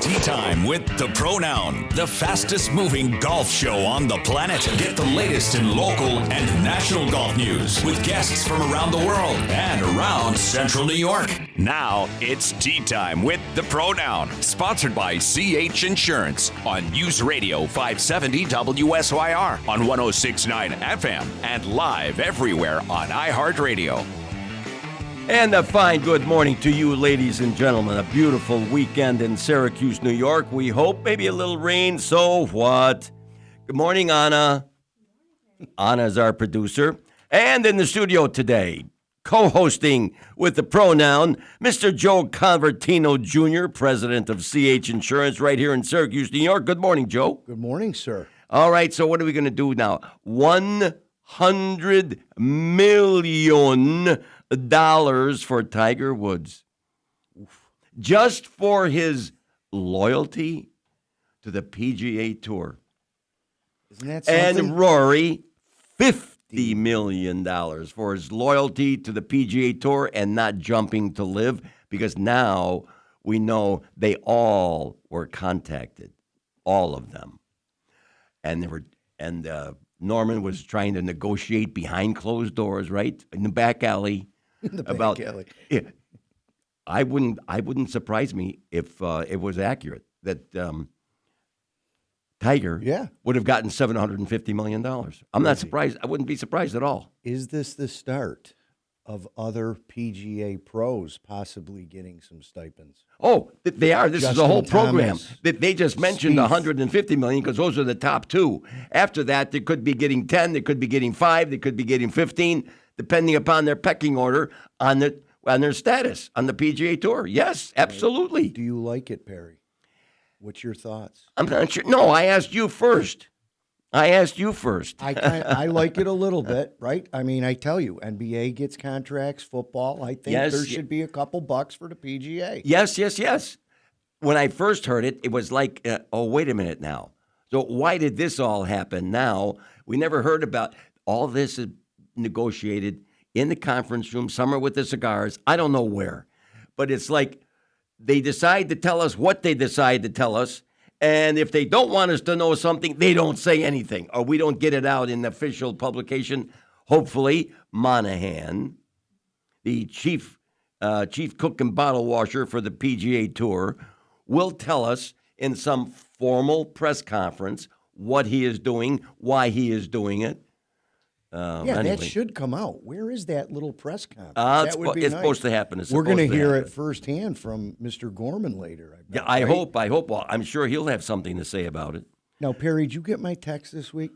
Tea Time with the Pronoun, the fastest moving golf show on the planet. Get the latest in local and national golf news with guests from around the world and around Central New York. Now it's Tea Time with the Pronoun, sponsored by CH Insurance on News Radio 570 WSYR on 106.9 FM and live everywhere on iHeartRadio. And a fine good morning to you, ladies and gentlemen. A beautiful weekend in Syracuse, New York. We hope maybe a little rain, so what? Good morning, Anna. Anna's our producer. And in the studio today, co-hosting with the Pronoun, Mr. Joe Convertino Jr., president of CH Insurance right here in Syracuse, New York. Good morning, Joe. Good morning, sir. All right, so what are we going to do now? $100 million for Tiger Woods. Just for his loyalty to the PGA Tour. Isn't that something? And Rory, $50 million for his loyalty to the PGA Tour and not jumping to live, because now we know they all were contacted, all of them. And they were, Norman was trying to negotiate behind closed doors, right? In the back alley. In the back alley. Yeah, I wouldn't surprise me if it was accurate that Tiger would have gotten $750 million. I'm not surprised. I wouldn't be surprised at all. Is this the start of other PGA pros possibly getting some stipends? Oh, they are. This is a whole program. Thomas, They just mentioned Spieth. $150 million because those are the top two. After that, they could be getting 10, they could be getting 5, they could be getting 15, depending upon their pecking order on their status on the PGA Tour. Yes, absolutely. Do you like it, Perry? What's your thoughts? I'm not sure. No, I asked you first. I like it a little bit, right? I mean, I tell you, NBA gets contracts, football. I think there should be a couple bucks for the PGA. Yes. When I first heard it, it was like, wait a minute now. So why did this all happen now? We never heard about all this is negotiated in the conference room, somewhere with the cigars. I don't know where. But it's like they decide to tell us what they decide to tell us. And if they don't want us to know something, they don't say anything, or we don't get it out in the official publication. Hopefully, Monahan, the chief cook and bottle washer for the PGA Tour, will tell us in some formal press conference what he is doing, why he is doing it. Anyway. That should come out. Where is that little press conference? That would be it's nice. supposed to happen. We're going to hear it firsthand from Mr. Gorman later. I hope. Well, I'm sure he'll have something to say about it. Now, Perry, did you get my text this week?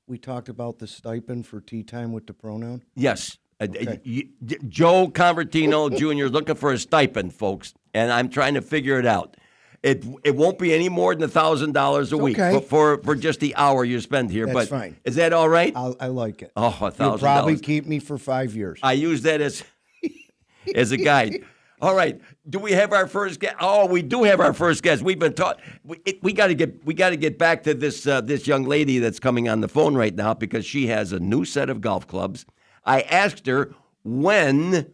We talked about the stipend for Tea Time with the Pronoun. Yes. Okay. Joe Convertino Jr. is looking for a stipend, folks, and I'm trying to figure it out. It won't be any more than $1,000 a week for just the hour you spend here. That's but fine. Is that all right? I like it. Oh, $1,000. You'll probably keep me for 5 years. I use that as a guide. All right. Do we have our first guest? Oh, we do have our first guest. We've been taught. We got to get back to this young lady that's coming on the phone right now because she has a new set of golf clubs. I asked her when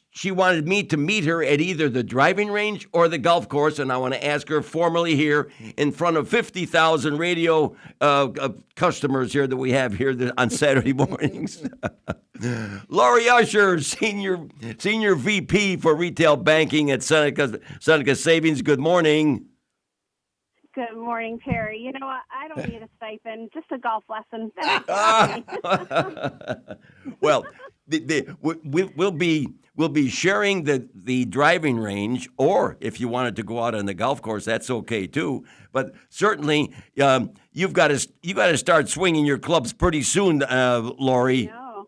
she wanted me to meet her at either the driving range or the golf course, and I want to ask her formally here in front of 50,000 radio customers here that we have here on Saturday mornings. Laurie Usher, senior VP for retail banking at Seneca Savings. Good morning. Good morning, Perry. You know what? I don't need a stipend, just a golf lesson. Well, we'll be sharing the driving range, or if you wanted to go out on the golf course, that's okay too. But certainly, you've got to start swinging your clubs pretty soon, Laurie. No.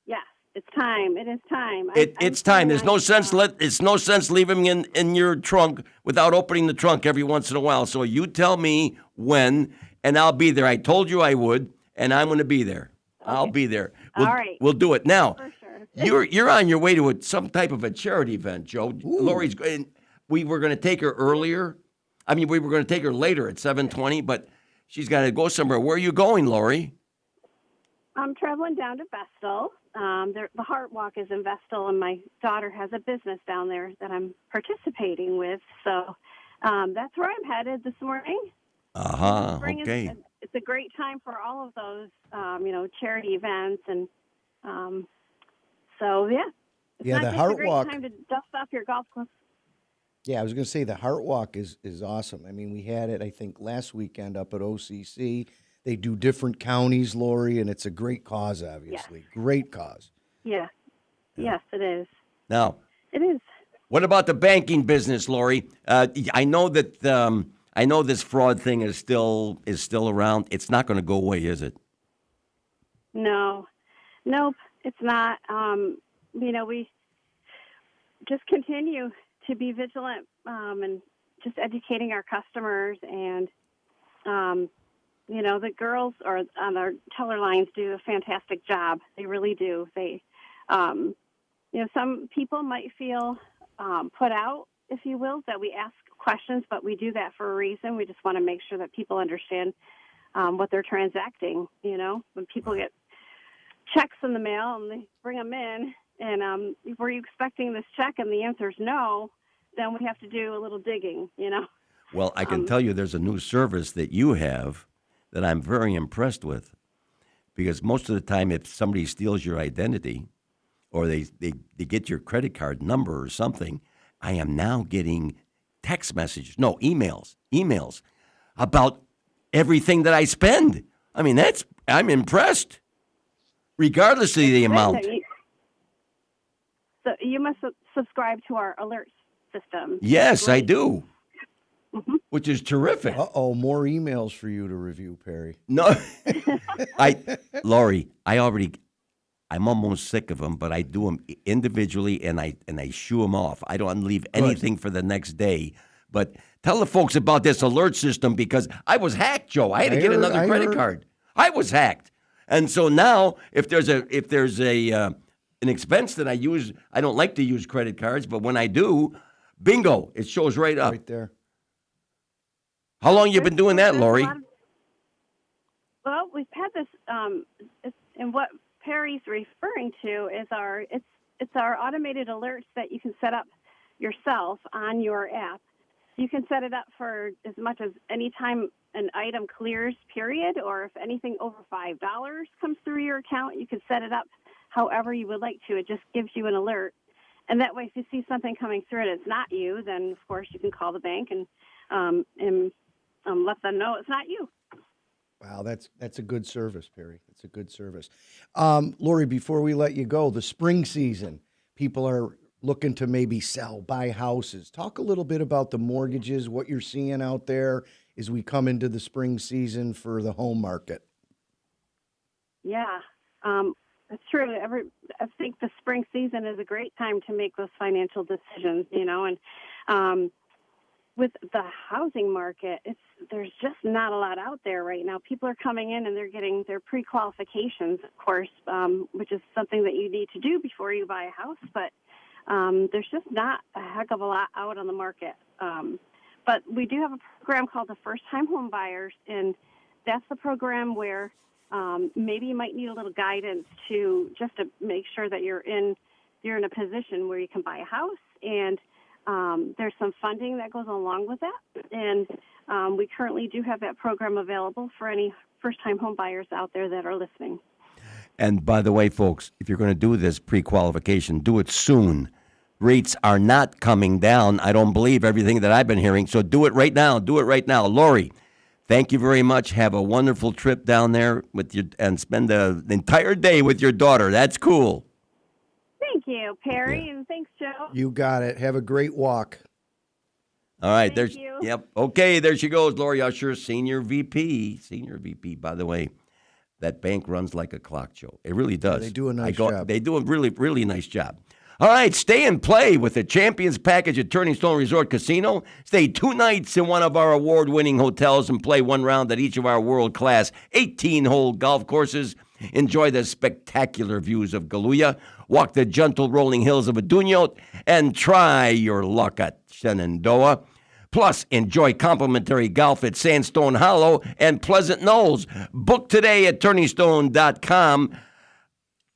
Yes, it's time. It is time. It's time. There's no sense. It's no sense leaving them in your trunk without opening the trunk every once in a while. So you tell me when, and I'll be there. I told you I would, and I'm going to be there. Okay. I'll be there. All right. We'll do it now. For sure. You're on your way to some type of a charity event, Joe. Ooh. Laurie's. We were going to take her earlier. I mean, we were going to take her later at 7:20, but she's got to go somewhere. Where are you going, Laurie? I'm traveling down to Vestal. The Heart Walk is in Vestal, and my daughter has a business down there that I'm participating with. So That's where I'm headed this morning. Spring Okay. It's a great time for all of those, charity events. And so, yeah. It's Yeah, not the just a Heart great Walk. time to dust off your golf clubs. Yeah, I was going to say the Heart Walk is awesome. I mean, we had it, I think, last weekend up at OCC. They do different counties, Lori, and it's a great cause, obviously. Yeah. Great cause. Yeah. Yes, it is. Now, It is. what about the banking business, Lori? I know that I know this fraud thing is still around. It's not going to go away, is it? No. Nope, it's not. We just continue to be vigilant and just educating our customers. And, the girls on our teller lines do a fantastic job. They really do. They, some people might feel put out, if you will, that we ask questions, but we do that for a reason. We just want to make sure that people understand what they're transacting. When people get checks in the mail and they bring them in, and were you expecting this check? And the answer is no. Then we have to do a little digging. Well, I can tell you there's a new service that you have that I'm very impressed with, because most of the time if somebody steals your identity or they get your credit card number or something, I am now getting emails about everything that I spend. I mean, I'm impressed, regardless of the amount. So you must subscribe to our alert system. Yes, I Great. do. Which is terrific. Uh-oh, more emails for you to review, Perry. No, Lori, I'm almost sick of them, but I do them individually and I shoo them off. I don't leave anything for the next day. But tell the folks about this alert system, because I was hacked, Joe. I had to get another credit card. I was hacked, and so now if there's an expense that I use, I don't like to use credit cards, but when I do, bingo, it shows right up. Right there. How long you been doing that, Lori? Well, we've had this, and what Perry's referring to is it's our automated alerts that you can set up yourself on your app. You can set it up for as much as any time an item clears, period, or if anything over $5 comes through your account, you can set it up however you would like to. It just gives you an alert. And that way, if you see something coming through and it's not you, then, of course, you can call the bank and let them know it's not you. Wow, that's a good service, Perry. It's a good service. Lori, before we let you go, the spring season, people are looking to maybe buy houses. Talk a little bit about the mortgages, what you're seeing out there as we come into the spring season for the home market. Yeah, that's true. I think the spring season is a great time to make those financial decisions, and with the housing market, there's just not a lot out there right now. People are coming in and they're getting their pre-qualifications, of course, which is something that you need to do before you buy a house. But there's just not a heck of a lot out on the market. But we do have a program called the First Time Home Buyers, and that's the program where maybe you might need a little guidance just to make sure that you're in a position where you can buy a house, and there's some funding that goes along with that. And we currently do have that program available for any first-time home buyers out there that are listening. And by the way, folks, if you're going to do this pre-qualification, do it soon. Rates are not coming down. I don't believe everything that I've been hearing. So do it right now. Do it right now. Lori, thank you very much. Have a wonderful trip down there and spend the entire day with your daughter. That's cool. Thank you, Perry, and thanks, Joe. You got it. Have a great walk. All right. Thank you. Yep. Okay, there she goes, Lori Usher, Senior VP. Senior VP, by the way. That bank runs like a clock, Joe. It really does. Yeah, they do a nice job. They do a really, really nice job. All right, stay and play with the Champions Package at Turning Stone Resort Casino. Stay 2 nights in one of our award-winning hotels and play 1 round at each of our world-class 18-hole golf courses. Enjoy the spectacular views of Galuya, walk the gentle rolling hills of Adunyot, and try your luck at Shenandoah. Plus, enjoy complimentary golf at Sandstone Hollow and Pleasant Knolls. Book today at turningstone.com.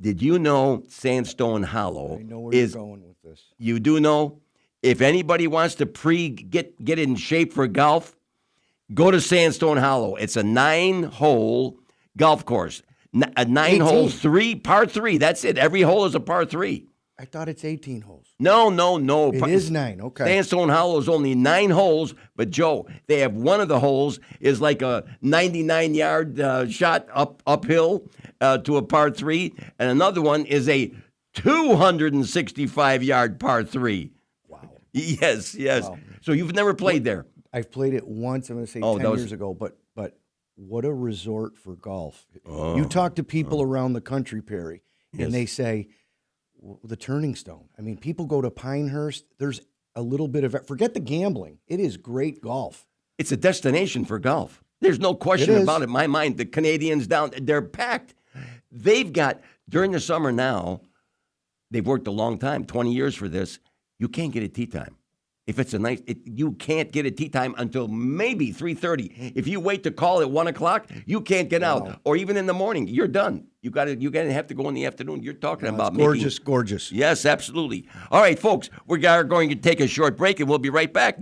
Did you know Sandstone Hollow I know where you're going with this. You do know If anybody wants to get in shape for golf, go to Sandstone Hollow. It's a 9-hole golf course. A 9 holes, par 3. That's it. Every hole is a par 3. I thought it's 18 holes. No. It is 9. Okay. Sandstone Hollow is only 9 holes, but Joe, they have one of the holes is like a 99-yard shot uphill to a par 3, and another one is a 265-yard par 3. Wow. Yes. Wow. So you've never played there? I've played it once. I'm going to say 10 years ago, but what a resort for golf. You talk to people around the country, Perry, and they say, the Turning Stone. I mean, people go to Pinehurst. There's a little bit of it. Forget the gambling. It is great golf. It's a destination for golf. There's no question about it in my mind. The Canadians down, they're packed. They've got, during the summer now, they've worked a long time, 20 years for this. You can't get a tee time. If it's you can't get a tee time until maybe 3:30. If you wait to call at 1 o'clock, you can't get out. Or even in the morning, you're done. You're gonna have to go in the afternoon. You're talking about gorgeous. Yes, absolutely. All right, folks, we are going to take a short break, and we'll be right back.